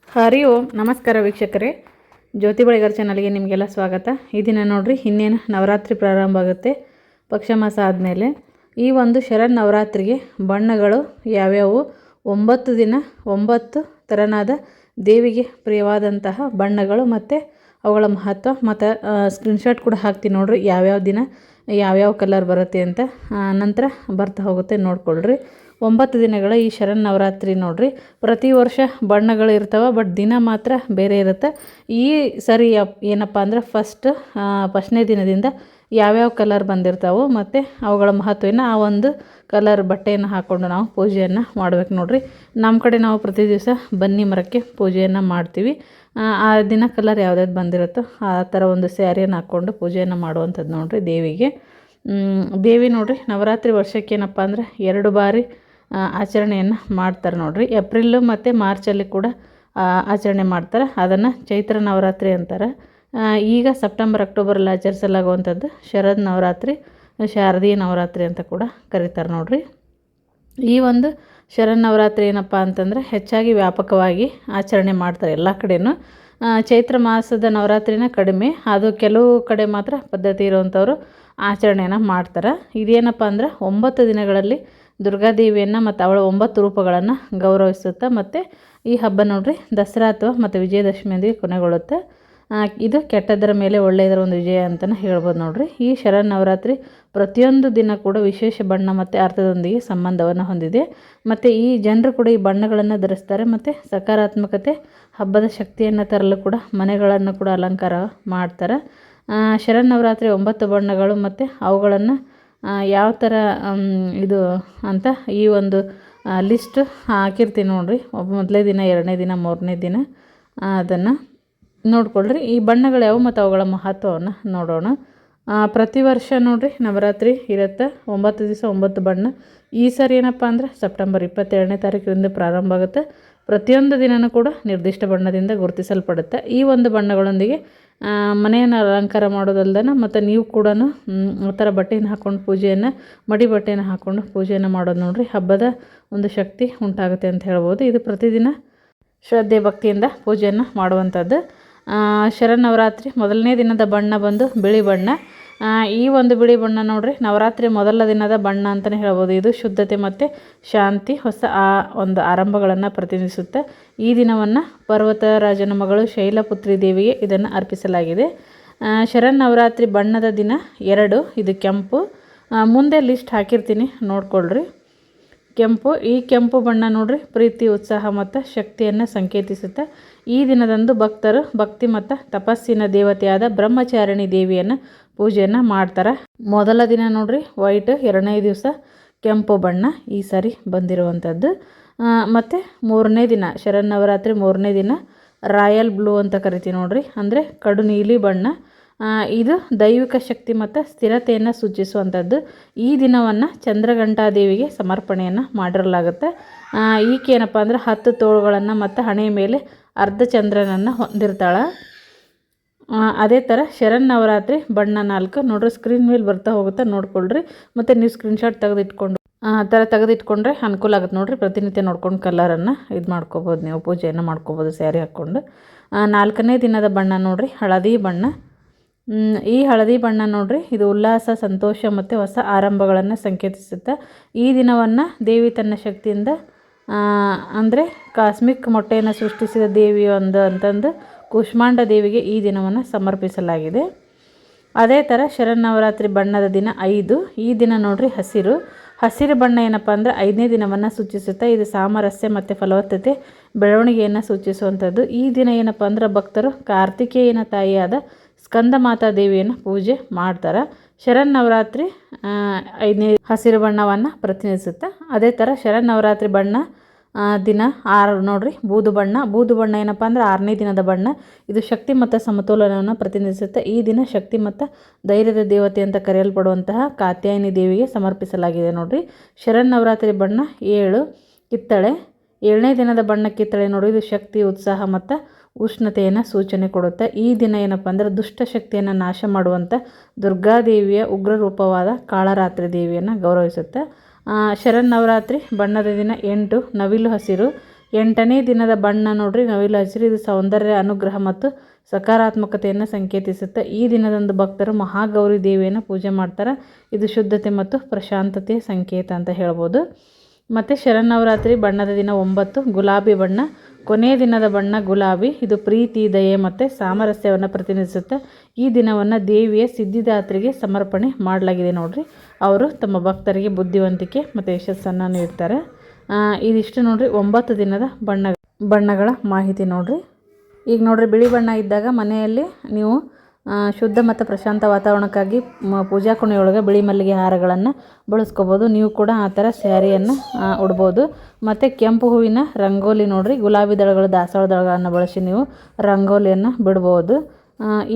ಹರಿ ಓಂ ನಮಸ್ಕಾರ ವೀಕ್ಷಕರೇ, ಜ್ಯೋತಿ ಬಳಿಗಾರ್ ಚಾನಲ್ಗೆ ನಿಮಗೆಲ್ಲ ಸ್ವಾಗತ. ಈ ದಿನ ನೋಡ್ರಿ, ಇನ್ನೇನು ನವರಾತ್ರಿ ಪ್ರಾರಂಭ ಆಗುತ್ತೆ ಪಕ್ಷ ಮಾಸ ಆದಮೇಲೆ. ಈ ಒಂದು ಶರನ್ ನವರಾತ್ರಿಗೆ ಬಣ್ಣಗಳು ಯಾವ್ಯಾವು, 9 ದಿನ 9 ಥರನಾದ ದೇವಿಗೆ ಪ್ರಿಯವಾದಂತಹ ಬಣ್ಣಗಳು ಮತ್ತು ಅವುಗಳ ಮಹತ್ವ ಮತ್ತು ಸ್ಕ್ರೀನ್ಶಾಟ್ ಕೂಡ ಹಾಕ್ತೀನಿ ನೋಡ್ರಿ, ಯಾವ್ಯಾವ ದಿನ ಯಾವ್ಯಾವ ಕಲರ್ ಬರುತ್ತೆ ಅಂತ. ನಂತರ ಬರ್ತಾ ಹೋಗುತ್ತೆ, ನೋಡ್ಕೊಳ್ರಿ. 9 ದಿನಗಳ ಈ ಶರನ್ ನವರಾತ್ರಿ ನೋಡ್ರಿ, ಪ್ರತಿ ವರ್ಷ ಬಣ್ಣಗಳು ಇರ್ತವೆ, ಬಟ್ ದಿನ ಮಾತ್ರ ಬೇರೆ ಇರುತ್ತೆ. ಈ ಸರಿ ಏನಪ್ಪ ಅಂದ್ರೆ ಫಸ್ಟ್ನೇ ದಿನದಿಂದ ಯಾವ್ಯಾವ ಕಲರ್ ಬಂದಿರ್ತಾವೆ ಮತ್ತು ಅವುಗಳ ಮಹತ್ವನ ಆ ಒಂದು ಕಲರ್ ಬಟ್ಟೆಯನ್ನು ಹಾಕ್ಕೊಂಡು ನಾವು ಪೂಜೆಯನ್ನು ಮಾಡ್ಬೇಕು ನೋಡ್ರಿ. ನಮ್ಮ ಕಡೆ ನಾವು ಪ್ರತಿ ದಿವಸ ಬನ್ನಿ ಮರಕ್ಕೆ ಪೂಜೆಯನ್ನು ಮಾಡ್ತೀವಿ. ಆ ದಿನ ಕಲರ್ ಯಾವ್ದಾದ್ರು ಬಂದಿರುತ್ತೋ ಆ ಥರ ಒಂದು ಸ್ಯಾರಿಯನ್ನು ಹಾಕ್ಕೊಂಡು ಪೂಜೆಯನ್ನು ಮಾಡುವಂಥದ್ದು ನೋಡ್ರಿ ದೇವಿಗೆ. ದೇವಿ ನೋಡ್ರಿ, ನವರಾತ್ರಿ ವರ್ಷಕ್ಕೆ ಏನಪ್ಪ ಅಂದ್ರೆ 2 ಬಾರಿ ಆಚರಣೆಯನ್ನು ಮಾಡ್ತಾರೆ ನೋಡ್ರಿ. ಏಪ್ರಿಲ್ ಮತ್ತು ಮಾರ್ಚಲ್ಲಿ ಕೂಡ ಆಚರಣೆ ಮಾಡ್ತಾರೆ. ಅದನ್ನು ಚೈತ್ರ ನವರಾತ್ರಿ ಅಂತಾರೆ. ಈಗ ಸೆಪ್ಟೆಂಬರ್ ಅಕ್ಟೋಬರಲ್ಲಿ ಆಚರಿಸಲಾಗುವಂಥದ್ದು ಶರದ್ ನವರಾತ್ರಿ, ಶಾರದೀಯ ನವರಾತ್ರಿ ಅಂತ ಕೂಡ ಕರೀತಾರೆ ನೋಡ್ರಿ. ಈ ಒಂದು ಶರನ್ ನವರಾತ್ರಿ ಏನಪ್ಪ ಅಂತಂದರೆ ಹೆಚ್ಚಾಗಿ ವ್ಯಾಪಕವಾಗಿ ಆಚರಣೆ ಮಾಡ್ತಾರೆ ಎಲ್ಲ ಕಡೆಯೂ. ಚೈತ್ರ ಮಾಸದ ನವರಾತ್ರಿನ ಕಡಿಮೆ, ಅದು ಕೆಲವು ಕಡೆ ಮಾತ್ರ ಪದ್ಧತಿ ಇರುವಂಥವ್ರು ಆಚರಣೆಯನ್ನು ಮಾಡ್ತಾರೆ. ಇದೇನಪ್ಪ ಅಂದ್ರೆ 9 ದಿನಗಳಲ್ಲಿ ದುರ್ಗಾದೇವಿಯನ್ನು ಮತ್ತು ಅವಳ 9 ರೂಪಗಳನ್ನು ಗೌರವಿಸುತ್ತೆ. ಮತ್ತು ಈ ಹಬ್ಬ ನೋಡ್ರಿ ದಸರಾ ಅಥವಾ ಮತ್ತು ವಿಜಯದಶಮಿಯೊಂದಿಗೆ ಕೊನೆಗೊಳ್ಳುತ್ತೆ. ಇದು ಕೆಟ್ಟದ್ದರ ಮೇಲೆ ಒಳ್ಳೆಯದರ ಒಂದು ವಿಜಯ ಅಂತಲೇ ಹೇಳ್ಬೋದು ನೋಡ್ರಿ. ಈ ಶರನ್ ನವರಾತ್ರಿ ಪ್ರತಿಯೊಂದು ದಿನ ಕೂಡ ವಿಶೇಷ ಬಣ್ಣ ಮತ್ತು ಅರ್ಥದೊಂದಿಗೆ ಸಂಬಂಧವನ್ನು ಹೊಂದಿದೆ. ಮತ್ತು ಈ ಜನರು ಕೂಡ ಈ ಬಣ್ಣಗಳನ್ನು ಧರಿಸ್ತಾರೆ ಮತ್ತು ಸಕಾರಾತ್ಮಕತೆ, ಹಬ್ಬದ ಶಕ್ತಿಯನ್ನು ತರಲು ಕೂಡ ಮನೆಗಳನ್ನು ಕೂಡ ಅಲಂಕಾರ ಮಾಡ್ತಾರೆ. ಶರನ್ ನವರಾತ್ರಿ 9 ಬಣ್ಣಗಳು ಮತ್ತು ಅವುಗಳನ್ನು ಯಾವ ಥರ ಇದು ಅಂತ ಈ ಒಂದು ಲಿಸ್ಟ್ ಹಾಕಿರ್ತೀನಿ ನೋಡ್ರಿ. ಮೊದಲನೇ ದಿನ, 2ನೇ ದಿನ, 3ನೇ ದಿನ ಅದನ್ನು ನೋಡ್ಕೊಳ್ರಿ. ಈ ಬಣ್ಣಗಳು ಯಾವುವು ಮತ್ತು ಅವುಗಳ ಮಹತ್ವವನ್ನು ನೋಡೋಣ. ಪ್ರತಿ ವರ್ಷ ನೋಡ್ರಿ ನವರಾತ್ರಿ ಇರುತ್ತೆ, 9 ದಿವಸ 9 ಬಣ್ಣ. ಈ ಸರಿ ಏನಪ್ಪ ಅಂದ್ರೆ ಸೆಪ್ಟೆಂಬರ್ 22ನೇ ತಾರೀಕಿನಿಂದ ಪ್ರಾರಂಭ ಆಗುತ್ತೆ. ಪ್ರತಿಯೊಂದು ದಿನವೂ ಕೂಡ ನಿರ್ದಿಷ್ಟ ಬಣ್ಣದಿಂದ ಗುರುತಿಸಲ್ಪಡುತ್ತೆ. ಈ ಒಂದು ಬಣ್ಣಗಳೊಂದಿಗೆ ಮನೆಯನ್ನು ಅಲಂಕಾರ ಮಾಡೋದಲ್ದನ ಮತ್ತು ನೀವು ಕೂಡ ಆ ಥರ ಬಟ್ಟೆಯನ್ನು ಹಾಕ್ಕೊಂಡು ಪೂಜೆಯನ್ನು, ಮಡಿ ಬಟ್ಟೆಯನ್ನು ಹಾಕ್ಕೊಂಡು ಪೂಜೆಯನ್ನು ಮಾಡೋದು ನೋಡ್ರಿ, ಹಬ್ಬದ ಒಂದು ಶಕ್ತಿ ಉಂಟಾಗುತ್ತೆ ಅಂತ ಹೇಳ್ಬೋದು. ಇದು ಪ್ರತಿದಿನ ಶ್ರದ್ಧೆ ಭಕ್ತಿಯಿಂದ ಪೂಜೆಯನ್ನು ಮಾಡುವಂಥದ್ದು. ಶರನ್ನವರಾತ್ರಿ ಮೊದಲನೇ ದಿನದ ಬಣ್ಣ ಬಂದು ಬಿಳಿ ಬಣ್ಣ. ಈ ಒಂದು ಬಿಳಿ ಬಣ್ಣ ನೋಡ್ರಿ ನವರಾತ್ರಿ ಮೊದಲ ದಿನದ ಬಣ್ಣ ಅಂತಲೇ ಹೇಳ್ಬೋದು. ಇದು ಶುದ್ಧತೆ ಮತ್ತು ಶಾಂತಿ, ಹೊಸ ಒಂದು ಆರಂಭಗಳನ್ನು ಪ್ರತಿನಿಧಿಸುತ್ತೆ. ಈ ದಿನವನ್ನು ಪರ್ವತರಾಜನ ಮಗಳು ಶೈಲಪುತ್ರಿ ದೇವಿಗೆ ಇದನ್ನು ಅರ್ಪಿಸಲಾಗಿದೆ. ಶರನ್ನವರಾತ್ರಿ ಬಣ್ಣದ ದಿನ 2, ಇದು ಕೆಂಪು. ಮುಂದೆ ಲಿಸ್ಟ್ ಹಾಕಿರ್ತೀನಿ, ನೋಡ್ಕೊಳ್ರಿ. ಕೆಂಪು, ಈ ಕೆಂಪು ಬಣ್ಣ ನೋಡ್ರಿ ಪ್ರೀತಿ, ಉತ್ಸಾಹ ಮತ್ತು ಶಕ್ತಿಯನ್ನು ಸಂಕೇತಿಸುತ್ತೆ. ಈ ದಿನದಂದು ಭಕ್ತರು ಭಕ್ತಿ ಮತ್ತು ತಪಸ್ಸಿನ ದೇವತೆಯಾದ ಬ್ರಹ್ಮಚಾರಿಣಿ ದೇವಿಯನ್ನು ಪೂಜೆಯನ್ನು ಮಾಡ್ತಾರೆ. ಮೊದಲ ದಿನ ನೋಡ್ರಿ ವೈಟ್, 2ನೇ ದಿವಸ ಕೆಂಪು ಬಣ್ಣ ಈ ಸಾರಿ ಬಂದಿರುವಂಥದ್ದು. ಮತ್ತು 3ನೇ ದಿನ ಶರನ್ನವರಾತ್ರಿ 3ನೇ ದಿನ ರಾಯಲ್ ಬ್ಲೂ ಅಂತ ಕರಿತೀವಿ ನೋಡ್ರಿ, ಅಂದರೆ ಕಡು ನೀಲಿ ಬಣ್ಣ. ಇದು ದೈವಿಕ ಶಕ್ತಿ ಮತ್ತು ಸ್ಥಿರತೆಯನ್ನು ಸೂಚಿಸುವಂಥದ್ದು. ಈ ದಿನವನ್ನು ಚಂದ್ರಘಂಟಾದೇವಿಗೆ ಸಮರ್ಪಣೆಯನ್ನು ಮಾಡಿರಲಾಗುತ್ತೆ. ಈಕೆ ಏನಪ್ಪ ಅಂದರೆ 10 ತೋಳುಗಳನ್ನು ಮತ್ತು ಹಣೆಯ ಮೇಲೆ ಅರ್ಧ ಚಂದ್ರನನ್ನು ಹೊಂದಿರ್ತಾಳೆ. ಅದೇ ಥರ ಶರನ್ನವರಾತ್ರಿ ಬಣ್ಣ 4 ನೋಡ್ರಿ, ಸ್ಕ್ರೀನ್ ಮೇಲೆ ಬರ್ತಾ ಹೋಗುತ್ತೆ, ನೋಡ್ಕೊಳ್ರಿ. ಮತ್ತು ನೀವು ಸ್ಕ್ರೀನ್ಶಾಟ್ ತೆಗೆದಿಟ್ಕೊಂಡ್ರೆ ಅನುಕೂಲ ಆಗುತ್ತೆ ನೋಡ್ರಿ. ಪ್ರತಿನಿತ್ಯ ನೋಡ್ಕೊಂಡು ಕಲರನ್ನು ಇದು ಮಾಡ್ಕೋಬೋದು, ನೀವು ಪೂಜೆಯನ್ನು ಮಾಡ್ಕೋಬೋದು ಸ್ಯಾರಿ ಹಾಕ್ಕೊಂಡು. 4ನೇ ದಿನದ ಬಣ್ಣ ನೋಡ್ರಿ ಹಳದಿ ಬಣ್ಣ. ಈ ಹಳದಿ ಬಣ್ಣ ನೋಡ್ರಿ ಇದು ಉಲ್ಲಾಸ, ಸಂತೋಷ ಮತ್ತು ಹೊಸ ಆರಂಭಗಳನ್ನು ಸಂಕೇತಿಸುತ್ತೆ. ಈ ದಿನವನ್ನು ದೇವಿ ತನ್ನ ಶಕ್ತಿಯಿಂದ ಅಂದರೆ ಕಾಸ್ಮಿಕ್ ಮೊಟ್ಟೆಯನ್ನು ಸೃಷ್ಟಿಸಿದ ದೇವಿ ಅಂತಂದು ಕೂಷ್ಮಾಂಡ ದೇವಿಗೆ ಈ ದಿನವನ್ನು ಸಮರ್ಪಿಸಲಾಗಿದೆ. ಅದೇ ಥರ ಶರನ್ನವರಾತ್ರಿ ಬಣ್ಣದ ದಿನ 5. ಈ ದಿನ ನೋಡ್ರಿ ಹಸಿರು ಬಣ್ಣ ಏನಪ್ಪ ಅಂದರೆ 5ನೇ ದಿನವನ್ನು ಸೂಚಿಸುತ್ತೆ. ಇದು ಸಾಮರಸ್ಯ ಮತ್ತು ಫಲವತ್ತತೆ, ಬೆಳವಣಿಗೆಯನ್ನು ಸೂಚಿಸುವಂಥದ್ದು. ಈ ದಿನ ಏನಪ್ಪ ಅಂದ್ರೆ ಭಕ್ತರು ಕಾರ್ತಿಕೇಯನ ತಾಯಿಯಾದ ಸ್ಕಂದ ಮಾತಾ ದೇವಿಯನ್ನು ಪೂಜೆ ಮಾಡ್ತಾರೆ. ಶರನ್ನವರಾತ್ರಿ 5ನೇ ಹಸಿರು ಬಣ್ಣವನ್ನು ಪ್ರತಿನಿಧಿಸುತ್ತೆ. ಅದೇ ಥರ ಶರನ್ನವರಾತ್ರಿ ಬಣ್ಣ ದಿನ 6 ನೋಡ್ರಿ ಬೂದು ಬಣ್ಣ ಏನಪ್ಪ ಅಂದ್ರೆ 6ನೇ ದಿನದ ಬಣ್ಣ. ಇದು ಶಕ್ತಿ ಮತ್ತು ಸಮತೋಲನವನ್ನು ಪ್ರತಿನಿಧಿಸುತ್ತೆ. ಈ ದಿನ ಶಕ್ತಿ ಮತ್ತು ಧೈರ್ಯದ ದೇವತೆ ಅಂತ ಕರೆಯಲ್ಪಡುವಂತಹ ಕಾತ್ಯಾಯಿನಿ ದೇವಿಗೆ ಸಮರ್ಪಿಸಲಾಗಿದೆ ನೋಡ್ರಿ. ಶರನ್ನವರಾತ್ರಿ ಬಣ್ಣ 7 ಕಿತ್ತಳೆ. 7ನೇ ದಿನದ ಬಣ್ಣ ಕಿತ್ತಳೆ ನೋಡಿ, ಇದು ಶಕ್ತಿ, ಉತ್ಸಾಹ ಮತ್ತು ಉಷ್ಣತೆಯನ್ನು ಸೂಚನೆ ಕೊಡುತ್ತೆ. ಈ ದಿನ ಏನಪ್ಪ ಅಂದರೆ ದುಷ್ಟ ಶಕ್ತಿಯನ್ನು ನಾಶ ಮಾಡುವಂಥ ದುರ್ಗಾದೇವಿಯ ಉಗ್ರ ರೂಪವಾದ ಕಾಳರಾತ್ರಿ ದೇವಿಯನ್ನು ಗೌರವಿಸುತ್ತೆ. ಶರನ್ನವರಾತ್ರಿ ಬಣ್ಣದ ದಿನ 8 ನವಿಲು ಹಸಿರು. 8ನೇ ದಿನದ ಬಣ್ಣ ನೋಡ್ರಿ ನವಿಲು ಹಸಿರು. ಇದು ಸೌಂದರ್ಯ, ಅನುಗ್ರಹ ಮತ್ತು ಸಕಾರಾತ್ಮಕತೆಯನ್ನು ಸಂಕೇತಿಸುತ್ತೆ. ಈ ದಿನದಂದು ಭಕ್ತರು ಮಹಾಗೌರಿ ದೇವಿಯನ್ನು ಪೂಜೆ ಮಾಡ್ತಾರೆ. ಇದು ಶುದ್ಧತೆ ಮತ್ತು ಪ್ರಶಾಂತತೆಯ ಸಂಕೇತ ಅಂತ ಹೇಳ್ಬೋದು. ಮತ್ತು ಶರನ್ನವರಾತ್ರಿ ಬಣ್ಣದ ದಿನ 9 ಗುಲಾಬಿ ಬಣ್ಣ. ಕೊನೆಯ ದಿನದ ಬಣ್ಣ ಗುಲಾಬಿ. ಇದು ಪ್ರೀತಿ, ದಯೆ ಮತ್ತು ಸಾಮರಸ್ಯವನ್ನು ಪ್ರತಿನಿಧಿಸುತ್ತೆ. ಈ ದಿನವನ್ನು ದೇವಿಯ ಸಿದ್ಧಿದಾತ್ರಿಗೆ ಸಮರ್ಪಣೆ ಮಾಡಲಾಗಿದೆ ನೋಡ್ರಿ. ಅವರು ತಮ್ಮ ಭಕ್ತರಿಗೆ ಬುದ್ಧಿವಂತಿಕೆ ಮತ್ತು ಯಶಸ್ಸನ್ನು ನೀಡ್ತಾರೆ. ಇದಿಷ್ಟು ನೋಡ್ರಿ 9 ದಿನದ ಬಣ್ಣಗಳ ಮಾಹಿತಿ ನೋಡ್ರಿ. ಈಗ ನೋಡ್ರಿ ಬಿಳಿ ಬಣ್ಣ ಇದ್ದಾಗ ಮನೆಯಲ್ಲಿ ನೀವು ಶುದ್ಧ ಮತ್ತು ಪ್ರಶಾಂತ ವಾತಾವರಣಕ್ಕಾಗಿ ಪೂಜಾ ಕೋಣೆಯೊಳಗೆ ಬಿಳಿ ಮಲ್ಲಿಗೆ ಹಾರಗಳನ್ನು ಬಳಸ್ಕೋಬೋದು. ನೀವು ಕೂಡ ಆ ಥರ ಸ್ಯಾರಿಯನ್ನು ಉಡ್ಬೋದು. ಮತ್ತು ಕೆಂಪು ಹೂವಿನ ರಂಗೋಲಿ ನೋಡ್ರಿ, ಗುಲಾಬಿ ದಳಗಳು, ದಾಸವಾಳ ದಳಗಳನ್ನು ಬಳಸಿ ನೀವು ರಂಗೋಲಿಯನ್ನು ಬಿಡ್ಬೋದು.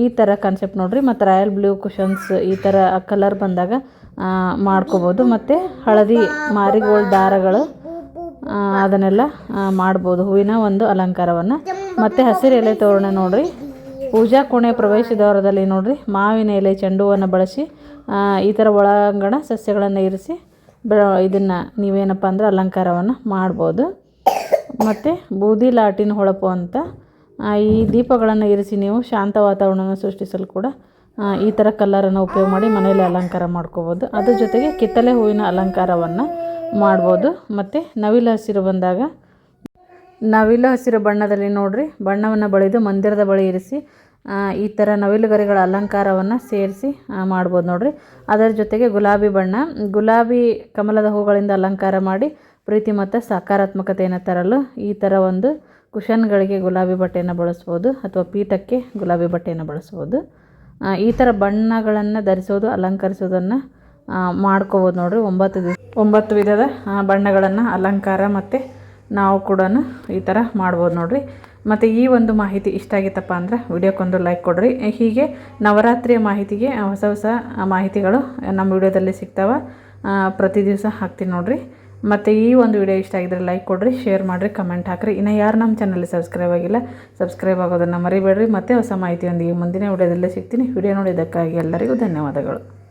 ಈ ಥರ ಕಾನ್ಸೆಪ್ಟ್ ನೋಡ್ರಿ. ಮತ್ತು ರಾಯಲ್ ಬ್ಲೂ ಕುಷನ್ಸ್ ಈ ಥರ ಕಲರ್ ಬಂದಾಗ ಮಾಡ್ಕೋಬೋದು. ಮತ್ತು ಹಳದಿ ಮಾರಿಗೋಲ್ಡ್ ದಾರಗಳು ಅದನ್ನೆಲ್ಲ ಮಾಡ್ಬೋದು, ಹೂವಿನ ಒಂದು ಅಲಂಕಾರವನ್ನು. ಮತ್ತು ಹಸಿರು ಎಲೆ ತೋರಣ ನೋಡ್ರಿ. ಪೂಜಾ ಕೋಣೆ ಪ್ರವೇಶದ್ವಾರದಲ್ಲಿ ನೋಡ್ರಿ ಮಾವಿನ ಎಲೆ, ಚೆಂಡು ಹೂವನ್ನು ಬಳಸಿ ಈ ಥರ ಒಳಾಂಗಣ ಸಸ್ಯಗಳನ್ನು ಇರಿಸಿ ಇದನ್ನು ನೀವೇನಪ್ಪ ಅಂದ್ರೆ ಅಲಂಕಾರವನ್ನು ಮಾಡ್ಬೋದು. ಮತ್ತು ಬೂದಿ ಲಾಟಿನ ಹೊಳಪು ಅಂತ ಈ ದೀಪಗಳನ್ನು ಇರಿಸಿ ನೀವು ಶಾಂತ ವಾತಾವರಣವನ್ನು ಸೃಷ್ಟಿಸಲು ಕೂಡ ಈ ಥರ ಕಲ್ಲರನ್ನು ಉಪಯೋಗ ಮಾಡಿ ಮನೆಯಲ್ಲಿ ಅಲಂಕಾರ ಮಾಡ್ಕೋಬೋದು. ಅದ್ರ ಜೊತೆಗೆ ಕಿತ್ತಳೆ ಹೂವಿನ ಅಲಂಕಾರವನ್ನು ಮಾಡ್ಬೋದು. ಮತ್ತು ನವಿಲು ಹಸಿರು ಬಂದಾಗ ನವಿಲು ಹಸಿರು ಬಣ್ಣದಲ್ಲಿ ನೋಡ್ರಿ ಬಣ್ಣವನ್ನು ಬಳಿದು ಮಂದಿರದ ಬಳಿ ಇರಿಸಿ ಈ ಥರ ನವಿಲುಗರಿಗಳ ಅಲಂಕಾರವನ್ನು ಸೇರಿಸಿ ಮಾಡ್ಬೋದು ನೋಡ್ರಿ. ಅದರ ಜೊತೆಗೆ ಗುಲಾಬಿ ಬಣ್ಣ, ಗುಲಾಬಿ ಕಮಲದ ಹೂಗಳಿಂದ ಅಲಂಕಾರ ಮಾಡಿ ಪ್ರೀತಿ ಮತ್ತು ಸಕಾರಾತ್ಮಕತೆಯನ್ನು ತರಲು ಈ ಥರ ಒಂದು ಕುಷನ್ಗಳಿಗೆ ಗುಲಾಬಿ ಬಟ್ಟೆಯನ್ನು ಬಳಸ್ಬೋದು, ಅಥವಾ ಪೀಠಕ್ಕೆ ಗುಲಾಬಿ ಬಟ್ಟೆಯನ್ನು ಬಳಸ್ಬೋದು. ಈ ಥರ ಬಣ್ಣಗಳನ್ನು ಧರಿಸೋದು, ಅಲಂಕರಿಸೋದನ್ನು ಮಾಡ್ಕೋಬೋದು ನೋಡ್ರಿ. 9 ವಿಧದ ಬಣ್ಣಗಳನ್ನು ಅಲಂಕಾರ ಮತ್ತು ನಾವು ಕೂಡ ಈ ಥರ ಮಾಡ್ಬೋದು ನೋಡ್ರಿ. ಮತ್ತು ಈ ಒಂದು ಮಾಹಿತಿ ಇಷ್ಟ ಆಗಿತ್ತಪ್ಪ ಅಂದ್ರೆ ವಿಡಿಯೋಕ್ಕೊಂದು ಲೈಕ್ ಕೊಡ್ರಿ. ಹೀಗೆ ನವರಾತ್ರಿಯ ಮಾಹಿತಿಗೆ ಹೊಸ ಮಾಹಿತಿಗಳು ನಮ್ಮ ವಿಡಿಯೋದಲ್ಲಿ ಸಿಗ್ತಾವೆ. ಪ್ರತಿ ದಿವಸ ಹಾಕ್ತೀನಿ ನೋಡ್ರಿ. ಮತ್ತು ಈ ಒಂದು ವಿಡಿಯೋ ಇಷ್ಟ ಆಗಿದ್ರೆ ಲೈಕ್ ಕೊಡ್ರಿ, ಶೇರ್ ಮಾಡಿರಿ, ಕಮೆಂಟ್ ಹಾಕಿರಿ. ಇನ್ನು ಯಾರು ನಮ್ಮ ಚಾನಲ್ಲಿ ಸಬ್ಸ್ಕ್ರೈಬ್ ಆಗಿಲ್ಲ ಸಬ್ಸ್ಕ್ರೈಬ್ ಆಗೋದನ್ನು ಮರಿಬೇಡ್ರಿ. ಮತ್ತೆ ಹೊಸ ಮಾಹಿತಿಯೊಂದಿಗೆ ಮುಂದಿನ ವಿಡಿಯೋದಲ್ಲೇ ಸಿಗ್ತೀನಿ. ವಿಡಿಯೋ ನೋಡಿದ್ದಕ್ಕಾಗಿ ಎಲ್ಲರಿಗೂ ಧನ್ಯವಾದಗಳು.